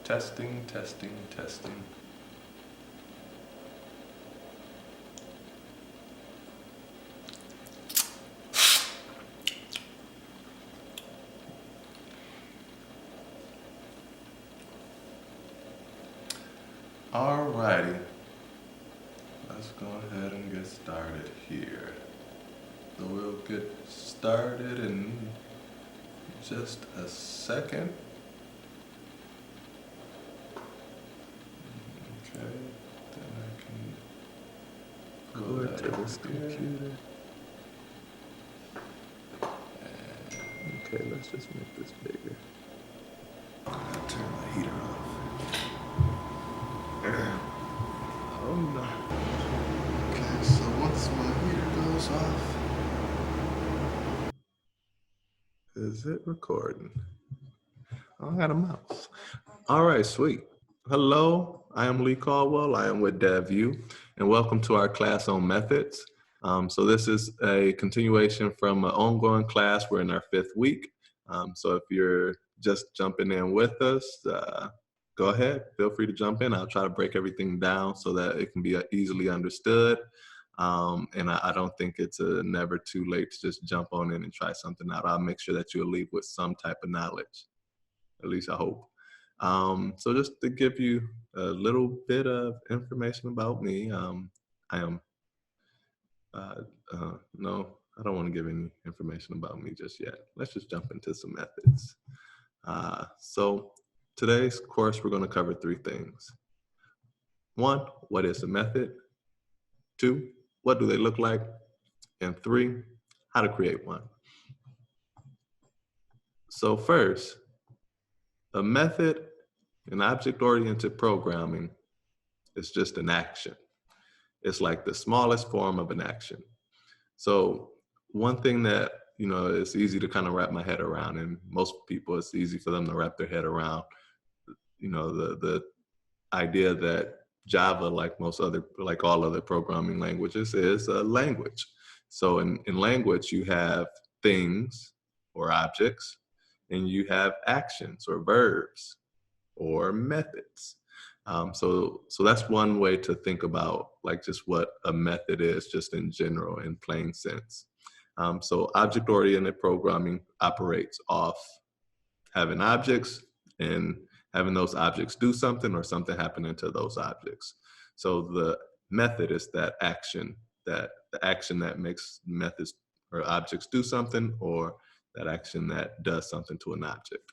Testing, testing, testing. Alrighty, let's go ahead and get started here. So we'll get started in just a second. Okay, then I can pull that to this over here. computer. Okay, let's just make this bigger. I'll turn the heater off. Oh no. Okay, so once my heater goes off, Is it recording? Oh, I got a mouse. All right, sweet. Hello, I am Lee Caldwell. I am with DevU, and welcome to our class on methods. So this is a continuation from an ongoing class. We're in our 5th week. So if you're just jumping in with us, go ahead. Feel free to jump in. I'll try to break everything down so that it can be easily understood. And I don't think it's never too late to just jump on in and try something out. I'll make sure that you'll leave with some type of knowledge. At least I hope. So just to give you a little bit of information about me, I am, no, I don't want to give any information about me just yet. Let's just jump into some methods. So today's course, we're going to cover 3 things. 1, what is a method? 2, what do they look like? And 3, how to create one. So first, a method in object-oriented programming is just an action. It's like the smallest form of an action. So one thing that, is easy to kind of wrap my head around, and most people, it's easy for them to wrap their head around, the idea that Java, like all other programming languages, is a language. So in language, you have things or objects, and you have actions or verbs or methods. So that's one way to think about like just what a method is, just in general, in plain sense. So object-oriented programming operates off having objects and having those objects do something or something happening to those objects. So the method is that action, that the action that makes methods or objects do something, or that action that does something to an object.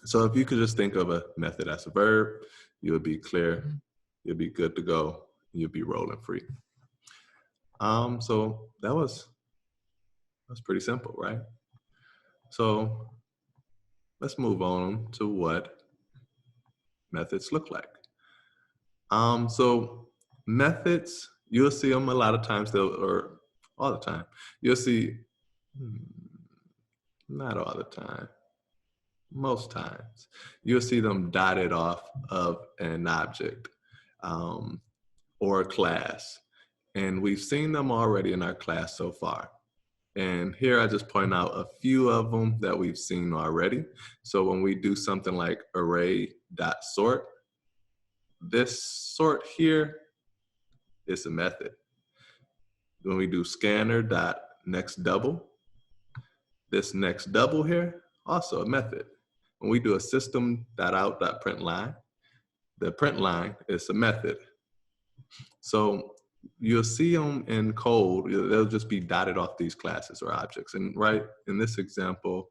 So if you could just think of a method as a verb, you would be clear, you'll be good to go, you'll be rolling free. So that's pretty simple, right? So let's move on to what methods look like. So methods, you'll see them a lot of times, or all the time. You'll see, not all the time, most times, you'll see them dotted off of an object or a class. And we've seen them already in our class so far. And here I just point out a few of them that we've seen already. So when we do something like array.sort, this sort here is a method. When we do scanner.nextDouble, this next double here, also a method. When we do a system.out.println, the print line is a method. So you'll see them in code, they'll just be dotted off these classes or objects. And right in this example,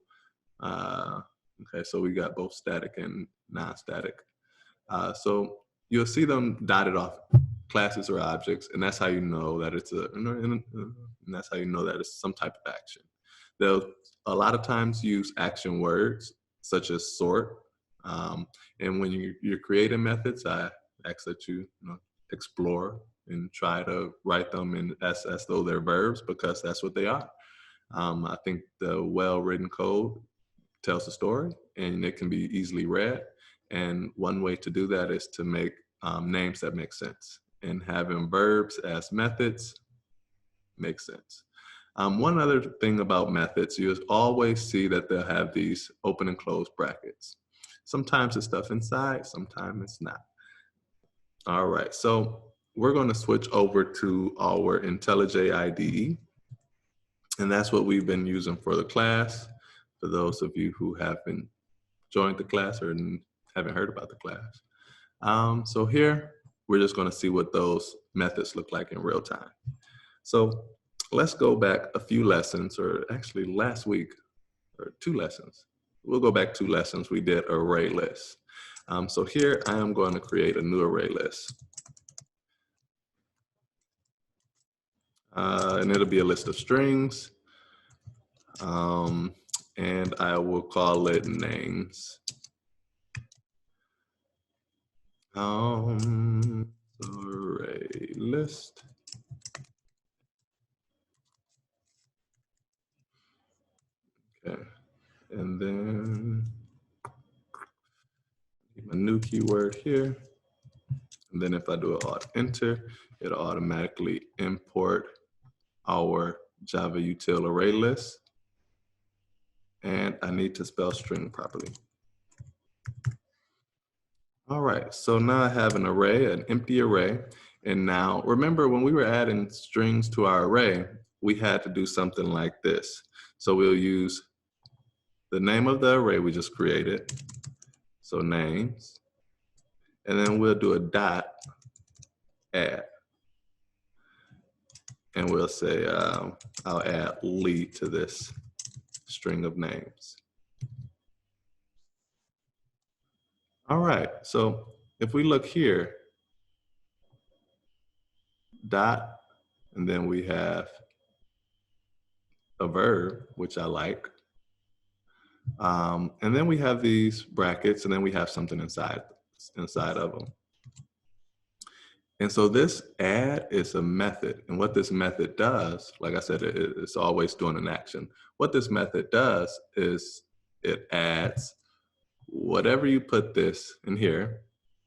okay, so we got both static and non-static. So you'll see them dotted off classes or objects, and that's how you know that it's some type of action. They'll a lot of times use action words such as sort, and when you're creating methods, I ask that you explore and try to write them as though they're verbs, because that's what they are. I think the well-written code tells a story, and it can be easily read. And one way to do that is to make names that make sense. And having verbs as methods makes sense. One other thing about methods, you always see that they'll have these open and close brackets. Sometimes it's stuff inside, sometimes it's not. All right, so we're going to switch over to our IntelliJ IDE, and that's what we've been using for the class. For those of you who haven't joined the class or haven't heard about the class. So here, we're just going to see what those methods look like in real time. So let's go back a few lessons, or actually last week, or 2 lessons. We'll go back 2 lessons. We did ArrayList. So here I am going to create a new ArrayList. And it'll be a list of strings. And I will call it names. ArrayList. Okay, and then a new keyword here. And then if I do an Alt Enter, it'll automatically import our Java util ArrayList. And I need to spell string properly. All right, so now I have an array, an empty array. And now remember when we were adding strings to our array, we had to do something like this. So we'll use the name of the array we just created. So names, and then we'll do a dot add. And we'll say, I'll add lead to this string of names. All right, so if we look here, dot, and then we have a verb, which I like. And then we have these brackets, and then we have something inside of them. And so this add is a method. And what this method does, like I said, it's always doing an action. What this method does is it adds whatever you put this in here,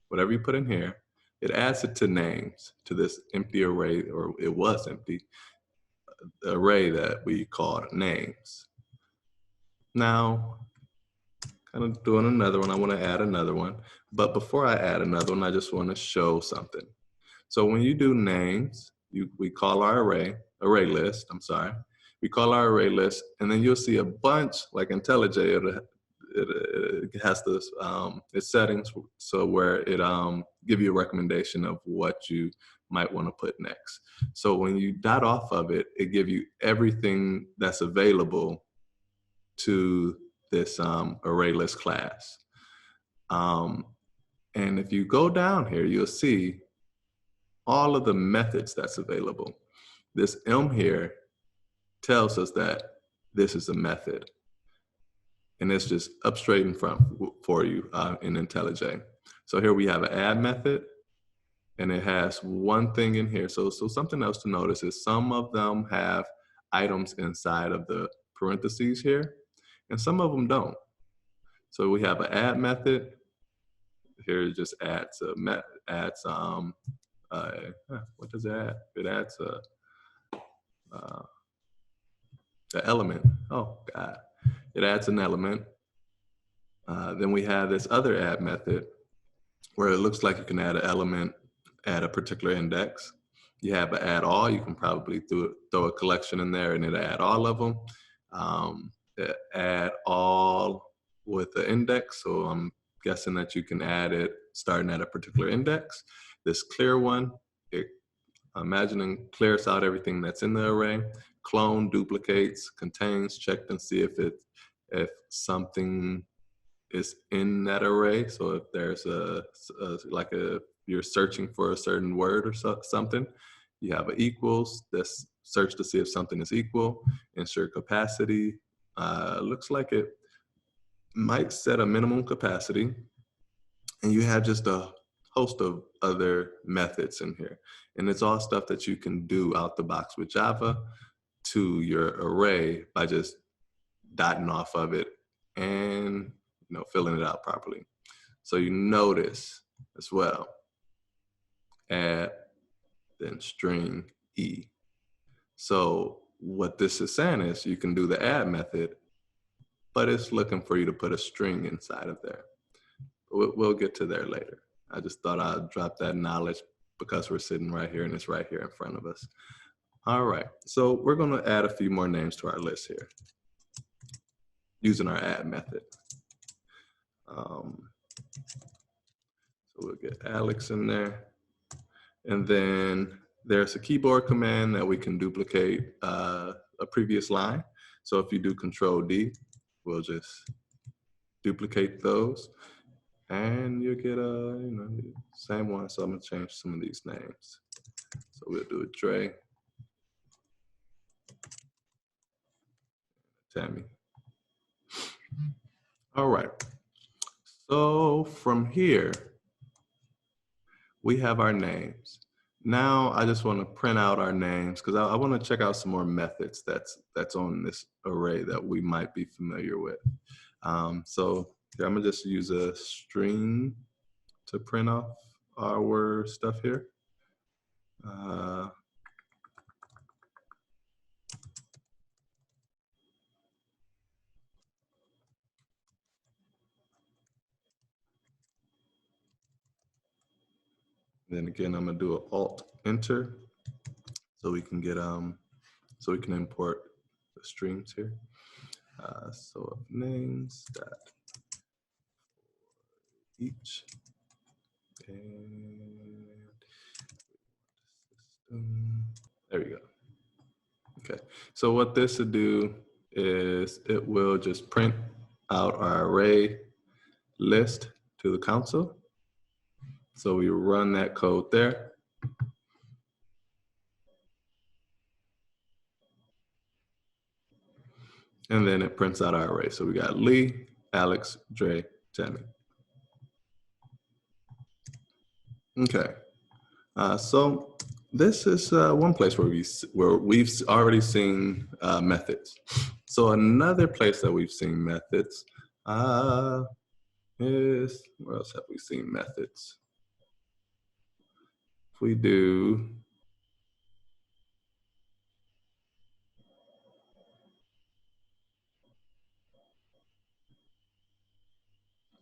whatever you put in here, it adds it to names, to this empty array, or it was empty, array that we called names. Now, kind of doing another one, I want to add another one. But before I add another one, I just want to show something. So when you do names, we call our array list, we call our array list, and then you'll see a bunch, like IntelliJ, it has this, its settings, so where it give you a recommendation of what you might want to put next. So when you dot off of it, it gives you everything that's available to this array list class. And if you go down here, you'll see all of the methods that's available. This M here tells us that this is a method. And it's just up straight in front for you in IntelliJ. So here we have an add method, and it has one thing in here. So something else to notice is some of them have items inside of the parentheses here, and some of them don't. So we have an add method. Here it just adds what does it add? It adds an element. Oh God, it adds an element. Then we have this other add method where it looks like you can add an element at a particular index. You have an add all. You can probably throw a collection in there and it add all of them. Add all with the index. So I'm guessing that you can add it starting at a particular index. This clear one, imagining clears out everything that's in the array. Clone, duplicates, contains, checked and see if something is in that array. So if there's you're searching for a certain word or something, you have an equals, this search to see if something is equal. Insert capacity, looks like it might set a minimum capacity, and you have just a host of other methods in here. And it's all stuff that you can do out the box with Java to your array by just dotting off of it and filling it out properly. So you notice as well, add, then string E. So what this is saying is you can do the add method, but it's looking for you to put a string inside of there. We'll get to there later. I just thought I'd drop that knowledge because we're sitting right here and it's right here in front of us. All right, so we're gonna add a few more names to our list here using our add method. So we'll get Alex in there. And then there's a keyboard command that we can duplicate a previous line. So if you do Control D, we'll just duplicate those. And you get same one. So I'm gonna change some of these names. So we'll do a Dre, Tammy. All right. So from here, we have our names. Now I just want to print out our names because I want to check out some more methods that's on this array that we might be familiar with. So here, I'm gonna just use a string to print off our stuff here. Then again, I'm gonna do an Alt Enter so we can get so we can import the streams here. So names that each and system. There we go. Okay. So what this will do is it will just print out our array list to the console. So we run that code there. And then it prints out our array. So we got Lee, Alex, Dre, Tammy. Okay. So this is one place where we've already seen methods. So another place that we've seen methods is, where else have we seen methods? If we do,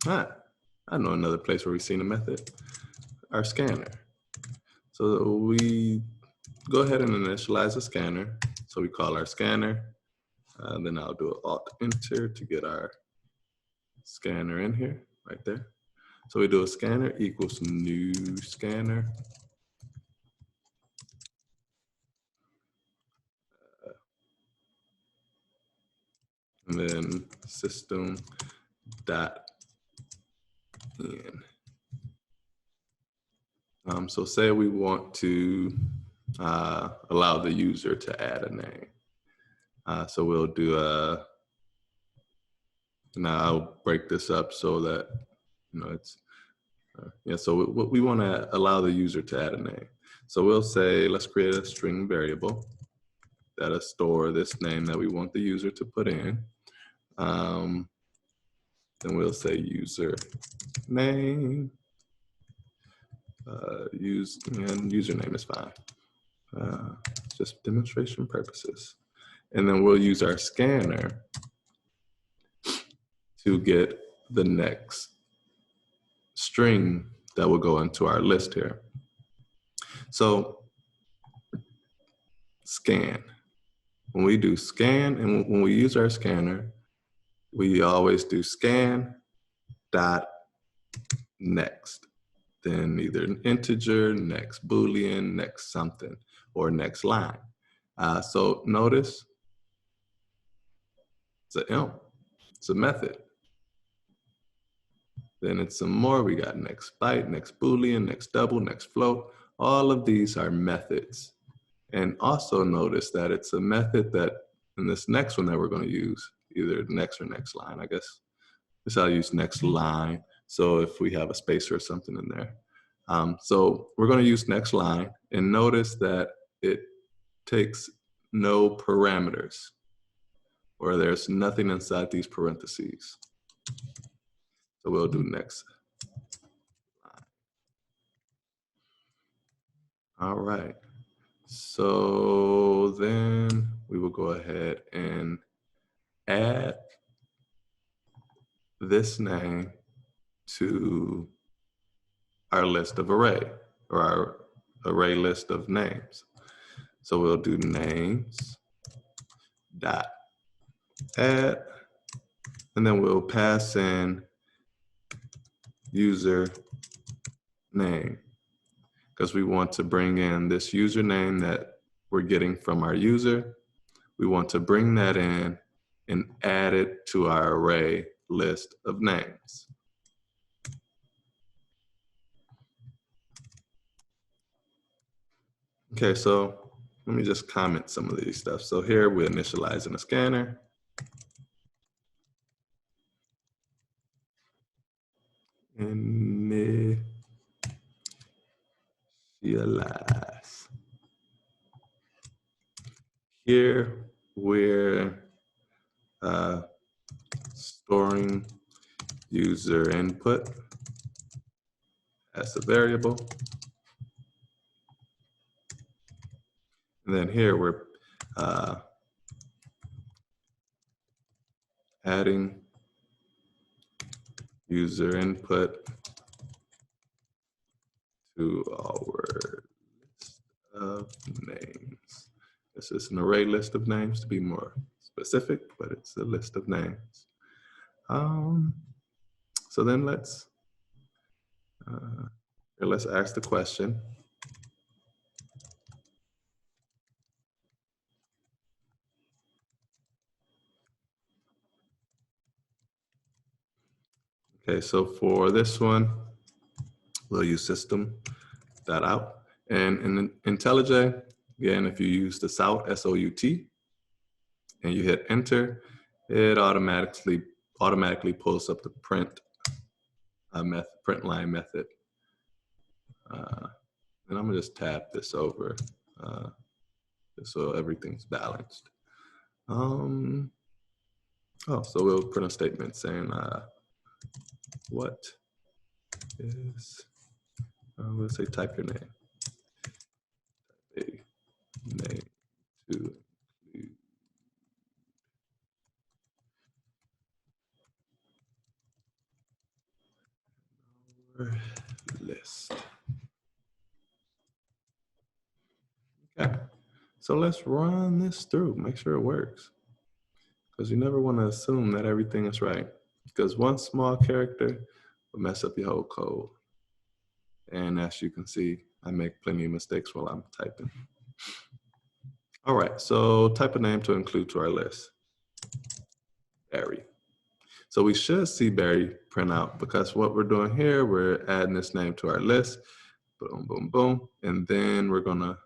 I know another place where we've seen a method, our scanner. So we go ahead and initialize a scanner. So we call our scanner, then I'll do an Alt Enter to get our scanner in here, right there. So we do a scanner equals new scanner. And then system dot in. So say we want to allow the user to add a name. So we'll do now I'll break this up so that, it's, so we want to allow the user to add a name. So we'll say, let's create a string variable that'll store this name that we want the user to put in. Then we'll say user name, and username is fine. Just demonstration purposes. And then we'll use our scanner to get the next string that will go into our list here. So scan. When we do scan and when we use our scanner, we always do scan dot next. Then either an integer, next Boolean, next something, or next line. So notice it's an imp, it's a method. Then it's some more, we got next byte, next Boolean, next double, next float. All of these are methods. And also notice that it's a method that in this next one that we're gonna use, either next or next line, I guess. This I'll use next line. So if we have a space or something in there. So we're gonna use next line and notice that it takes no parameters or there's nothing inside these parentheses. So we'll do next line. All right. So then we will go ahead and add this name to our list of array, or our array list of names. So we'll do names dot add, and then we'll pass in user name, because we want to bring in this username that we're getting from our user. We want to bring that in and add it to our array list of names. Okay, so let me just comment some of these stuff. So here we're initializing a scanner. Initialize. Here we're storing user input as a variable. And then here we're adding user input to our list of names. This is an array list of names to be more specific, but it's a list of names. So then let's ask the question. Okay, so for this one, we'll use system.out. And in IntelliJ, again, if you use the SOUT, S-O-U-T, and you hit enter, it automatically pulls up the print line method. And I'm gonna just tap this over just so everything's balanced. So we'll print a statement saying, what is, let's say type your name. A name to include list. Okay, so let's run this through, make sure it works. Because you never want to assume that everything is right. Because one small character will mess up your whole code. And as you can see, I make plenty of mistakes while I'm typing. All right, so type a name to include to our list. Barry. So we should see Barry print out, because what we're doing here, we're adding this name to our list. Boom, boom, boom. And then we're gonna,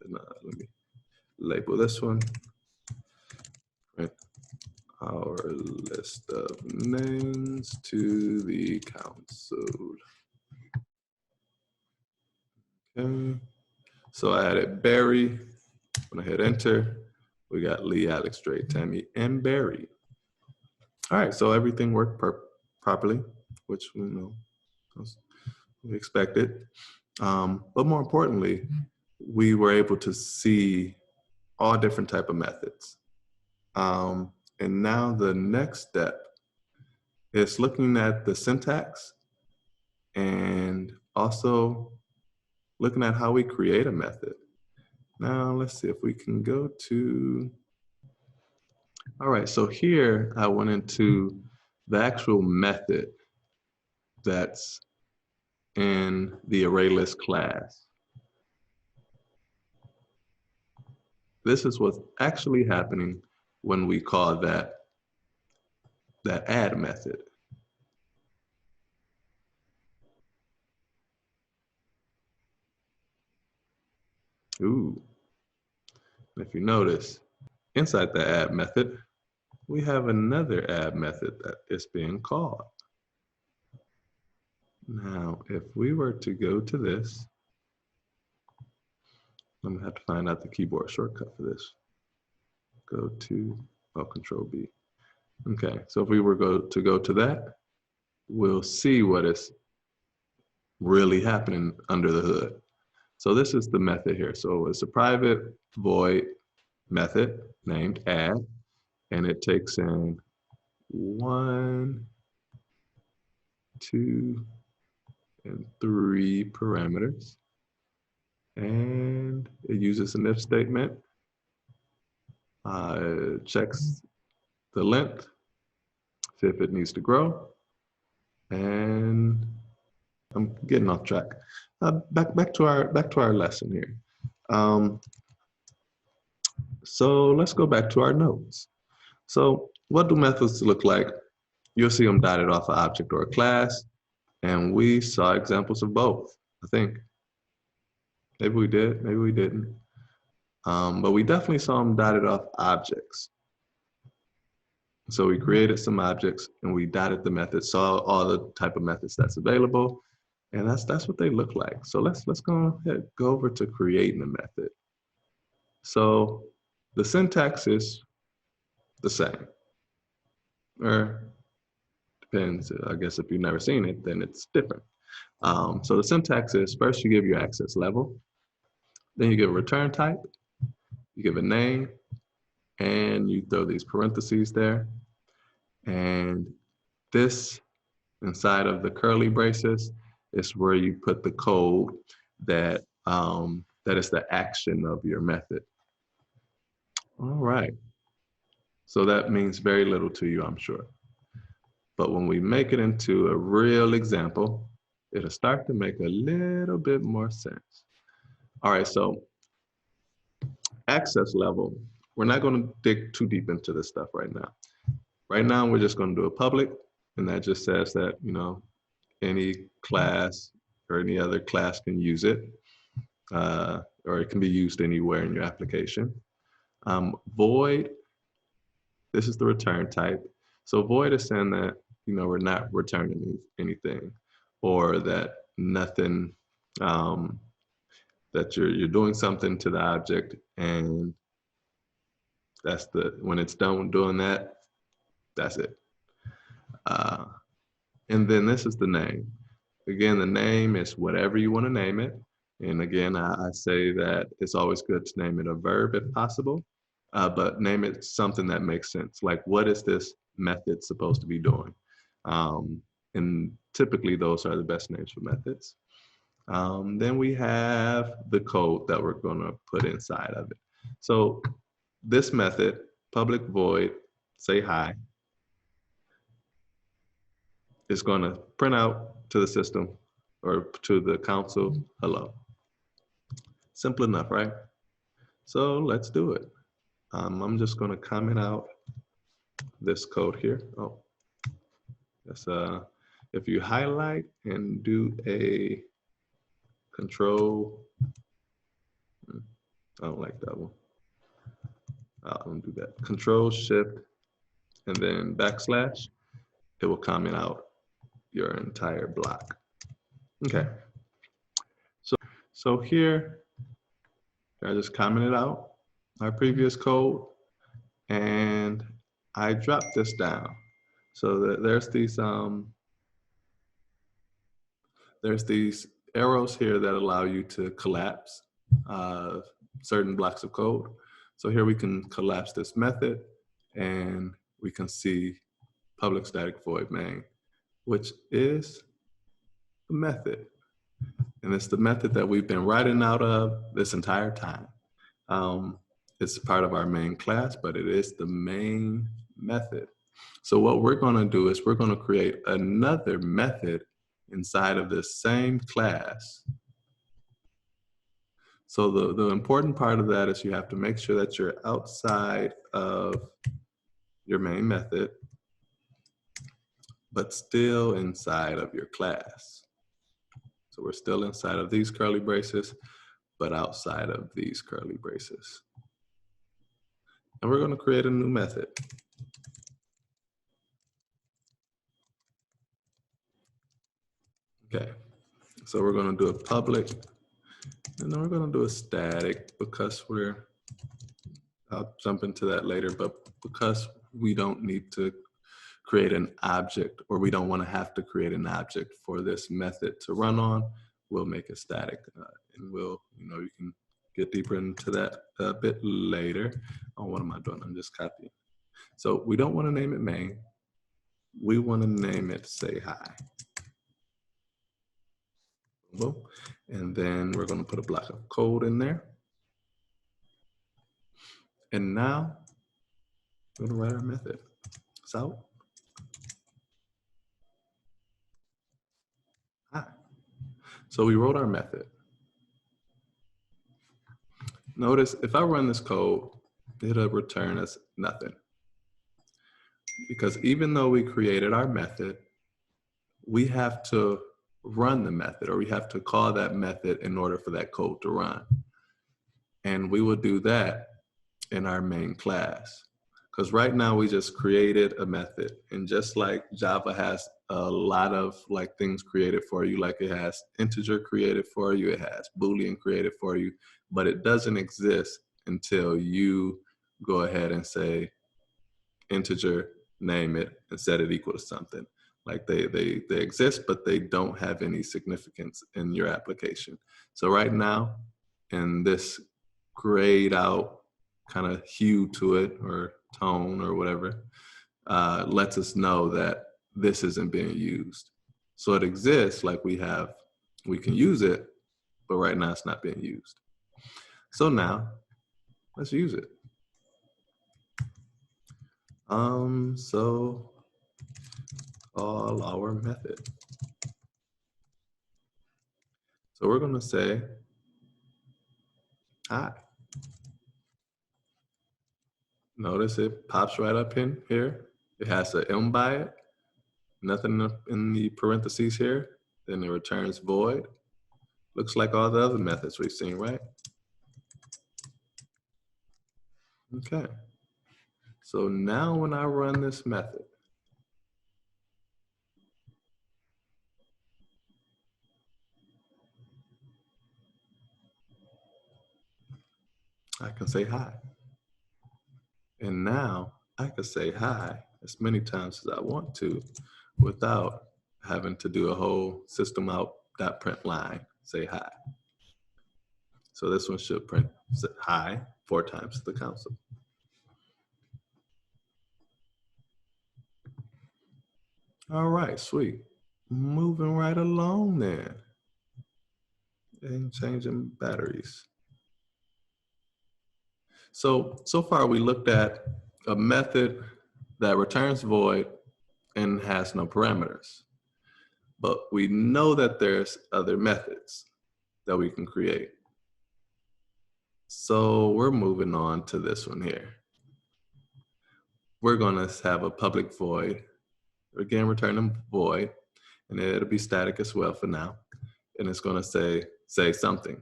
let me label this one. Print our list of names to the console. Okay, so I added Barry. I'm gonna hit enter. We got Lee, Alex, Dre, Tammy, and Barry. All right, so everything worked properly, which we know we expected. But more importantly, we were able to see all different type of methods. And now the next step is looking at the syntax and also looking at how we create a method. Now let's see if we can go to, all right, so here I went into the actual method that's in the ArrayList class. This is what's actually happening when we call that add method. Ooh, if you notice, inside the add method, we have another add method that is being called. Now, if we were to go to this, I'm gonna have to find out the keyboard shortcut for this. Go to, Control B. Okay, so if we were to go to that, we'll see what is really happening under the hood. So this is the method here. So it's a private void method named add, and it takes in 1, 2, and 3 parameters. And it uses an if statement. It checks the length, see if it needs to grow. And I'm getting off track. Back to our lesson here. So let's go back to our notes. So what do methods look like? You'll see them dotted off an object or a class, and we saw examples of both, I think. Maybe we did, maybe we didn't. But we definitely saw them dotted off objects. So we created some objects and we dotted the methods, saw all the type of methods that's available, and that's what they look like. So let's go ahead, go over to creating a method. So the syntax is the same, or depends. I guess if you've never seen it, then it's different. So the syntax is first you give your access level, then you give a return type, you give a name, and you throw these parentheses there. And this inside of the curly braces is where you put the code that that is the action of your method. All right. So that means very little to you, I'm sure. But when we make it into a real example, it'll start to make a little bit more sense. All right, so access level, we're not going to dig too deep into this stuff right now. Right now, we're just going to do a public, and that just says that, you know, any class or any other class can use it, or it can be used anywhere in your application. Void, this is the return type. So void is saying that, you know, we're not returning anything, or that nothing, that you're doing something to the object, and that's when it's done doing that, that's it. And then this is the name. Again, the name is whatever you want to name it. And again, I say that it's always good to name it a verb if possible, but name it something that makes sense. Like, what is this method supposed to be doing? And typically those are the best names for methods. Then we have the code that we're going to put inside of it. So this method, public void, say hi, is going to print out to the system or to the console, hello. Simple enough, right? So let's do it. I'm just going to comment out this code here. Oh, that's if you highlight and do a control, I don't like that one. I don't do that. Control Shift and then backslash, it will comment out your entire block. Okay. So here, I just commented out our previous code, and I dropped this down. So that there's these arrows here that allow you to collapse certain blocks of code. So here we can collapse this method, and we can see public static void main, which is the method. And it's the method that we've been writing out of this entire time. It's part of our main class, but it is the main method. So what we're going to do is we're going to create another method inside of this same class. So the important part of that is you have to make sure that you're outside of your main method, but still inside of your class. So we're still inside of these curly braces, but outside of these curly braces. And we're going to create a new method. Okay, so we're going to do a public, and then we're going to do a static because I'll jump into that later, but because we don't need to create an object, or we don't want to have to create an object for this method to run on, we'll make it static, and you can get deeper into that a bit later. Oh, what am I doing? I'm just copying. So we don't want to name it main. We want to name it say hi. Boom. And then we're going to put a block of code in there. And now we're going to write our method. So, hi. So we wrote our method. Notice if I run this code, it'll return us nothing. Because even though we created our method, we have to run the method, or we have to call that method in order for that code to run. And we will do that in our main class. Because right now we just created a method, and just like Java has a lot of like things created for you, like it has integer created for you, it has Boolean created for you, but it doesn't exist until you go ahead and say integer, name it, and set it equal to something. Like they exist, but they don't have any significance in your application. So right now, in this grayed out kind of hue to it, or tone, or whatever, lets us know that this isn't being used. So it exists, like we can use it, but right now it's not being used. So now let's use it. So call our method. So we're going to say hi. Notice it pops right up in here. It has an M by it, nothing in the parentheses here. Then it returns void. Looks like all the other methods we've seen, right? Okay. So now when I run this method, I can say hi. And now I can say hi as many times as I want to without having to do a whole system out.println line, say hi. So this one should print hi 4 times to the console. All right, sweet. Moving right along then. And changing batteries. So far we looked at a method that returns void and has no parameters. But we know that there's other methods that we can create. So we're moving on to this one here. We're going to have a public void, again returning void, and it'll be static as well for now. And it's going to say something.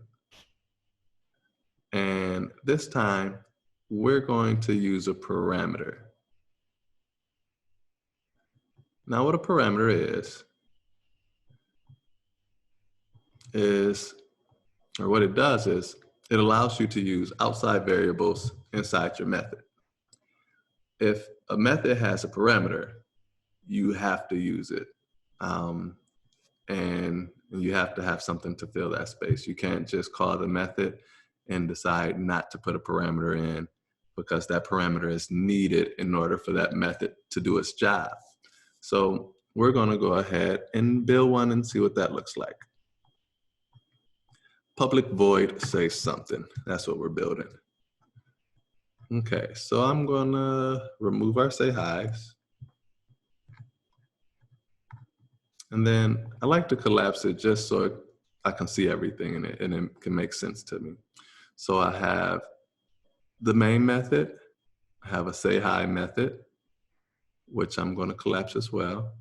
And this time we're going to use a parameter. Now what a parameter or what it does is, it allows you to use outside variables inside your method. If a method has a parameter, you have to use it. And you have to have something to fill that space. You can't just call the method and decide not to put a parameter in, because that parameter is needed in order for that method to do its job. So we're going to go ahead and build one and see what that looks like. Public void say something. That's what we're building. Okay, so I'm going to remove our say hi's. And then I like to collapse it just so I can see everything in it and it can make sense to me. So I have the main method, I have a say hi method, which I'm going to collapse as well.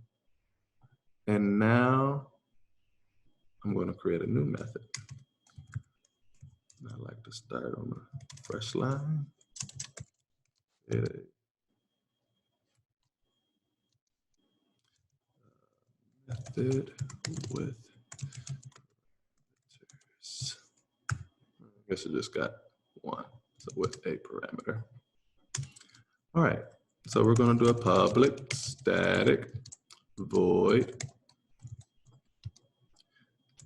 And now I'm going to create a new method. I like to start on a fresh line. Method with, I guess it just got one, so with a parameter. All right, so we're going to do a public static void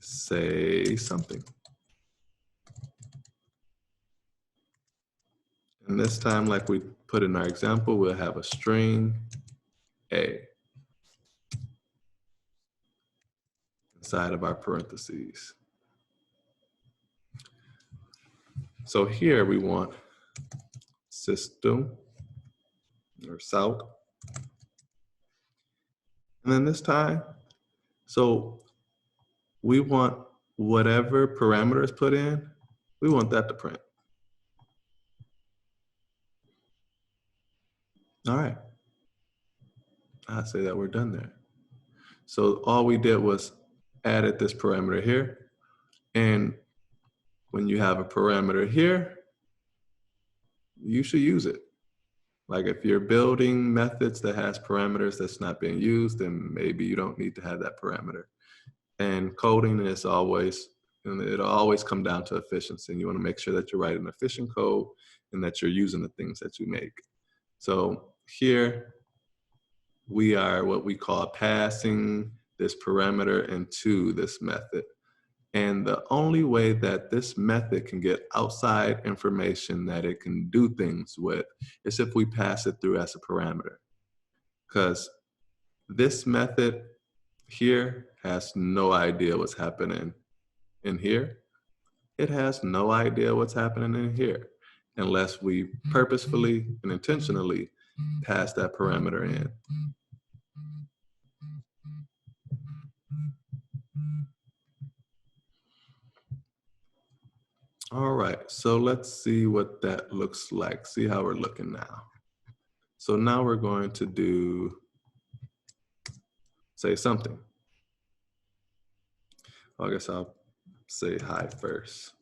say something. And this time, like we put in our example, we'll have a string A. inside of our parentheses. So here we want system or south. And then this time, so we want whatever parameter is put in, we want that to print. All right. I'd say that we're done there. So all we did was added this parameter here. And when you have a parameter here, you should use it. Like if you're building methods that has parameters that's not being used, then maybe you don't need to have that parameter. And coding is always, and it'll always come down to efficiency. And you want to make sure that you're writing efficient code and that you're using the things that you make. So here we are what we call passing this parameter into this method. And the only way that this method can get outside information that it can do things with is if we pass it through as a parameter. Because this method here has no idea what's happening in here. It has no idea what's happening in here unless we purposefully and intentionally pass that parameter in. All right, so let's see what that looks like. See how we're looking now. So now we're going to do, say something. I guess I'll say hi first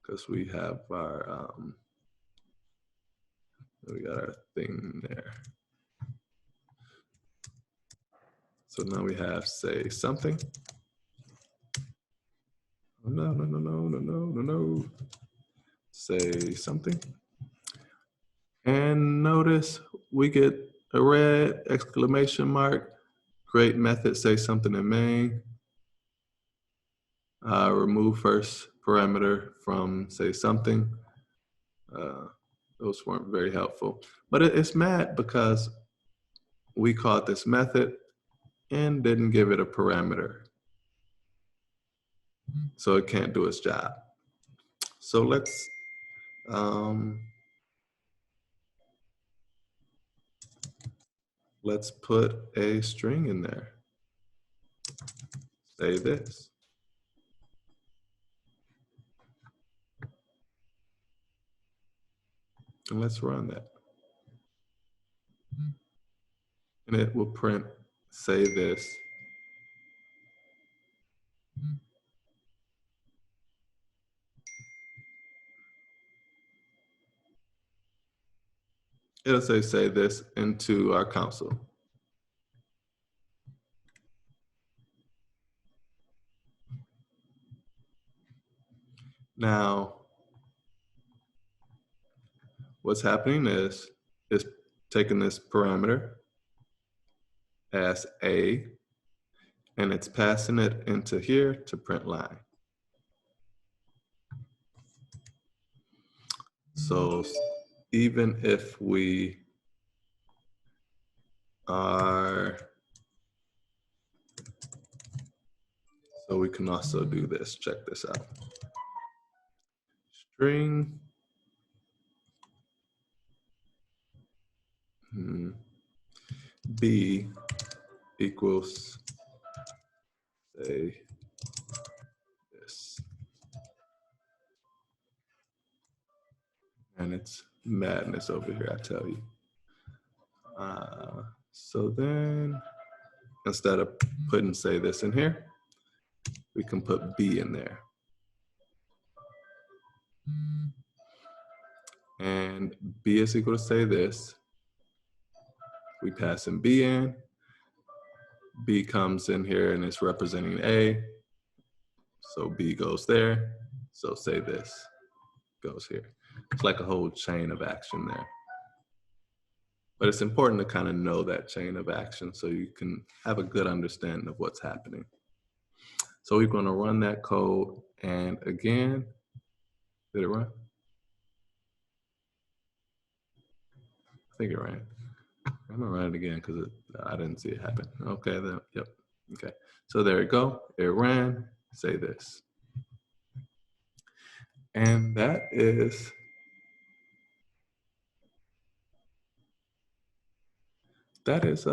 because we have our, we got our thing there. So now we have say something. No, no, no, no, no, no, no, no. Say something. And notice we get a red exclamation mark. Great method, say something in main. Remove first parameter from say something. Those weren't very helpful. But it's mad because we called this method and didn't give it a parameter. So it can't do its job. So let's put a string in there. Say this. And let's run that. And it will print say this. It'll say this into our console. Now, what's happening is it's taking this parameter as A, and it's passing it into here to print line. So even if we are, so we can also do this, check this out. String B equals, say this. And it's madness over here, I tell you. So then, instead of putting say this in here, we can put B in there. And B is equal to say this. We pass in B in. B comes in here and it's representing A. So B goes there. So say this goes here. It's like a whole chain of action there. But it's important to kind of know that chain of action so you can have a good understanding of what's happening. So we're going to run that code. And again, did it run? I think it ran. I'm going to run it again because I didn't see it happen. Okay, then, yep, Okay, so there we go. It ran, say this. And that's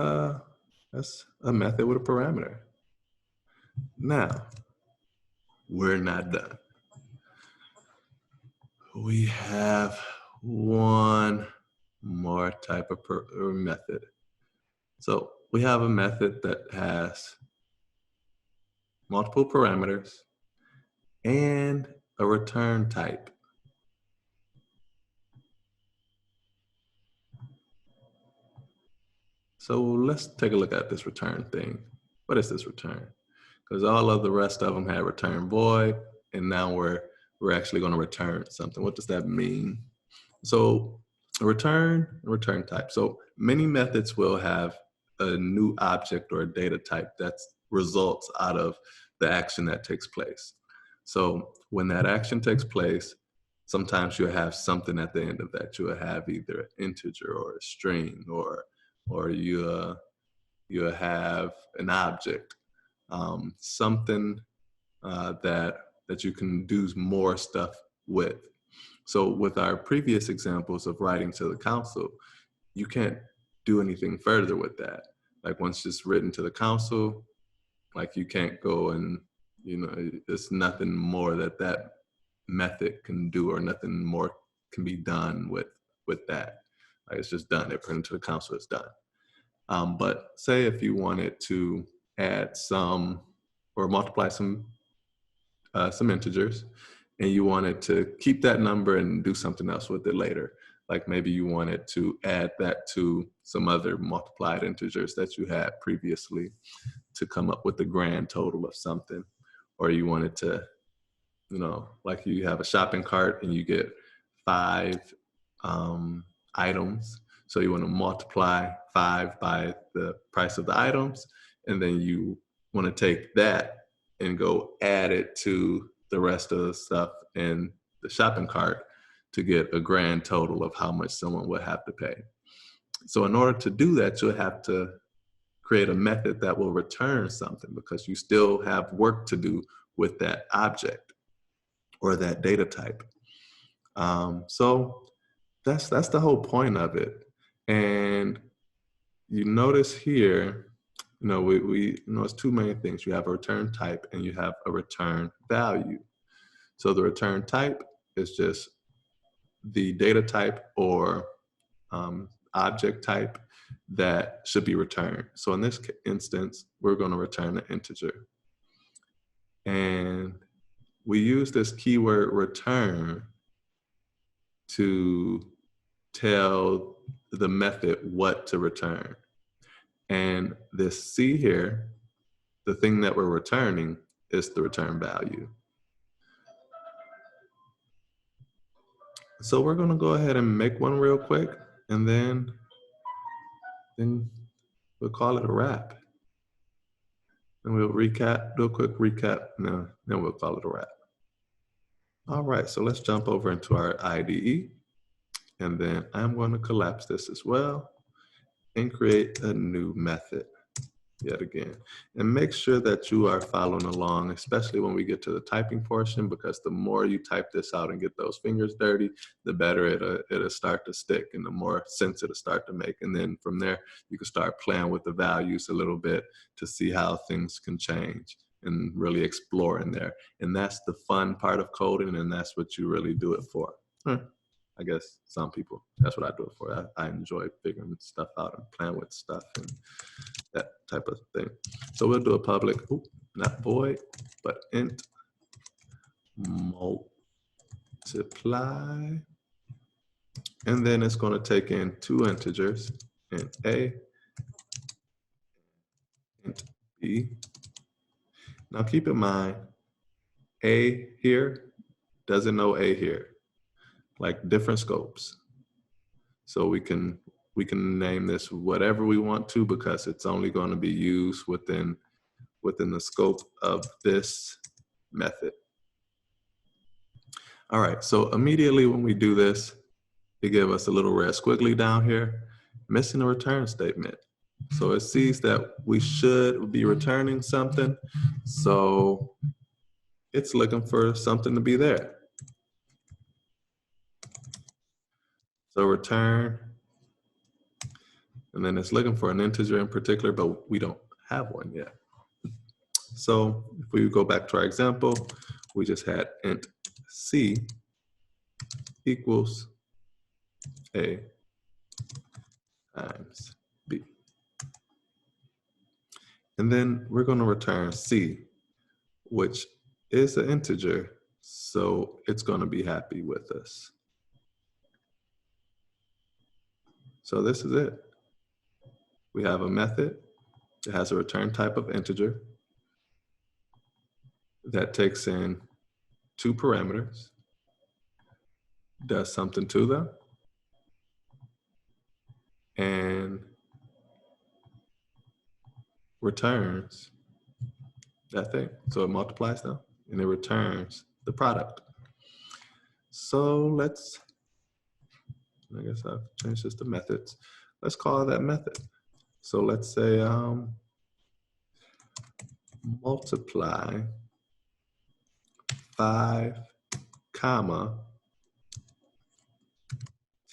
a method with a parameter. Now, we're not done. We have one more type of method. So we have a method that has multiple parameters and a return type. So let's take a look at this return thing. What is this return? Because all of the rest of them had return void, and now we're actually going to return something. What does that mean? So a return type. So many methods will have a new object or a data type that results out of the action that takes place. So when that action takes place, sometimes you'll have something at the end of that. You'll have either an integer or a string, or you'll have an object, something that you can do more stuff with. So with our previous examples of writing to the council, you can't do anything further with that. Like once it's written to the council, like you can't go and, there's nothing more that method can do, or nothing more can be done with that. Like it's just done. It's written to the council, it's done. But say if you wanted to add some or multiply some integers, and you wanted to keep that number and do something else with it later. Like maybe you wanted to add that to some other multiplied integers that you had previously to come up with the grand total of something. Or you wanted to, like you have a shopping cart and you get 5 items. So you want to multiply 5 by the price of the items, and then you want to take that and go add it to the rest of the stuff in the shopping cart to get a grand total of how much someone would have to pay. So in order to do that, you'll have to create a method that will return something, because you still have work to do with that object or that data type. So that's the whole point of it. And you notice here, we it's two main things. You have a return type and you have a return value. So the return type is just the data type or object type that should be returned. So in this instance, we're going to return an integer. And we use this keyword return to tell the method what to return. And this C here, the thing that we're returning, is the return value. So we're going to go ahead and make one real quick, and then we'll call it a wrap. And we'll do a quick recap, and then we'll call it a wrap. All right, so let's jump over into our IDE, and then I'm going to collapse this as well and create a new method yet again. And make sure that you are following along, especially when we get to the typing portion, because the more you type this out and get those fingers dirty, the better it'll start to stick and the more sense it'll start to make. And then from there, you can start playing with the values a little bit to see how things can change and really explore in there. And that's the fun part of coding, and that's what you really do it for. I guess some people, that's what I do it for. I enjoy figuring stuff out and playing with stuff and that type of thing. So we'll do a public, not void, but int multiply. And then it's going to take in 2 integers, int A, int B. Now keep in mind, A here doesn't know A here, like different scopes. So we can name this whatever we want to, because it's only going to be used within the scope of this method. All right, so immediately when we do this, it gives us a little red squiggly down here, missing a return statement. So it sees that we should be returning something. So it's looking for something to be there. So return, and then it's looking for an integer in particular, but we don't have one yet. So if we go back to our example, we just had int c equals a times b. And then we're going to return c, which is an integer, so it's going to be happy with us. So this is it. We have a method that has a return type of integer that takes in 2 parameters, does something to them, and returns that thing. So it multiplies them and it returns the product. So let's, I guess I've changed this to methods. Let's call that method. So let's say multiply 5, comma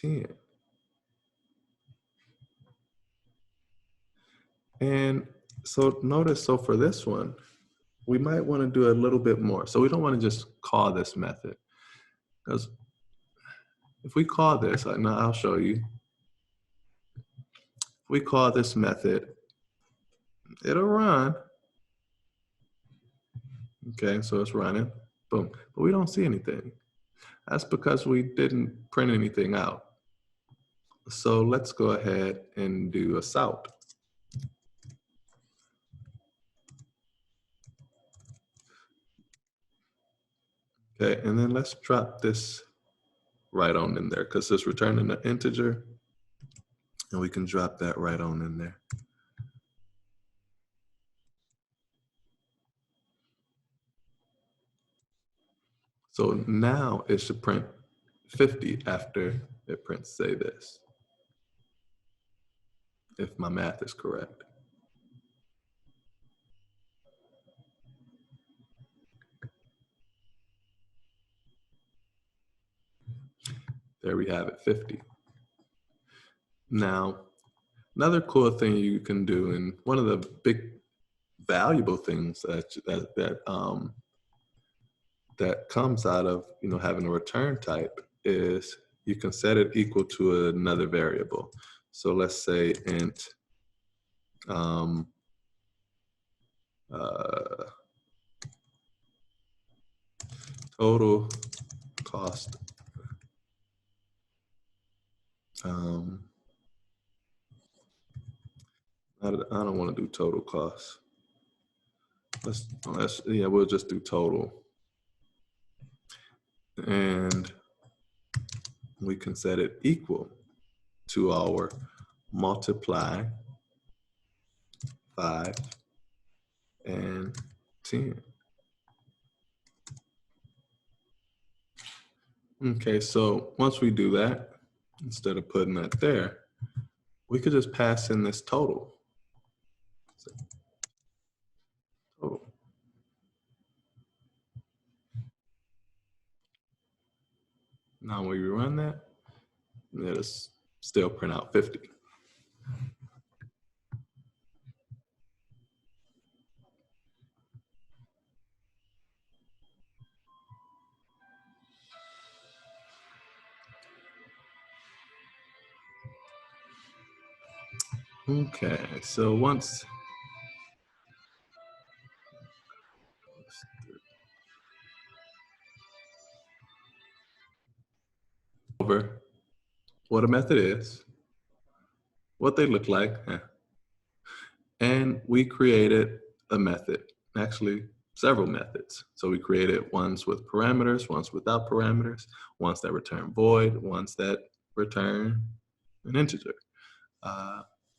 10. And so notice, so for this one, we might want to do a little bit more. So we don't want to just call this method, because if we call this, now I'll show you. If we call this method, it'll run. Okay, so it's running, boom. But we don't see anything. That's because we didn't print anything out. So let's go ahead and do a sort. Okay, and then let's drop this right on in there, because it's returning an integer, and we can drop that right on in there. So now it should print 50 after it prints say this, if my math is correct. There we have it, 50. Now, another cool thing you can do, and one of the big valuable things that comes out of having a return type is you can set it equal to another variable. So let's say int total cost. I don't want to do total cost. We'll just do total. And we can set it equal to our multiply 5 and 10. Okay, so once we do that, instead of putting that there, we could just pass in this total. So, total. Now when we run that, it'll still print out 50. Okay, so once over what a method is, what they look like, and we created a method, actually several methods. So we created ones with parameters, ones without parameters, ones that return void, ones that return an integer.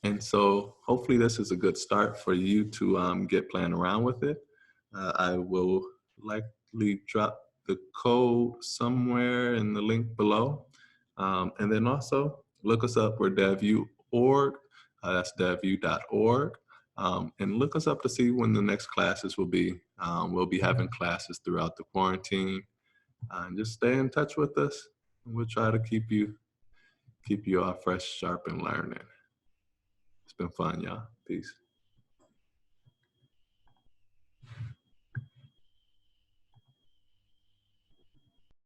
And so hopefully this is a good start for you to get playing around with it. I will likely drop the code somewhere in the link below. And then also look us up, we're devu.org. That's devu.org. And look us up to see when the next classes will be. We'll be having classes throughout the quarantine. And just stay in touch with us. We'll try to keep you all fresh, sharp, and learning. It's been fun, y'all. Peace.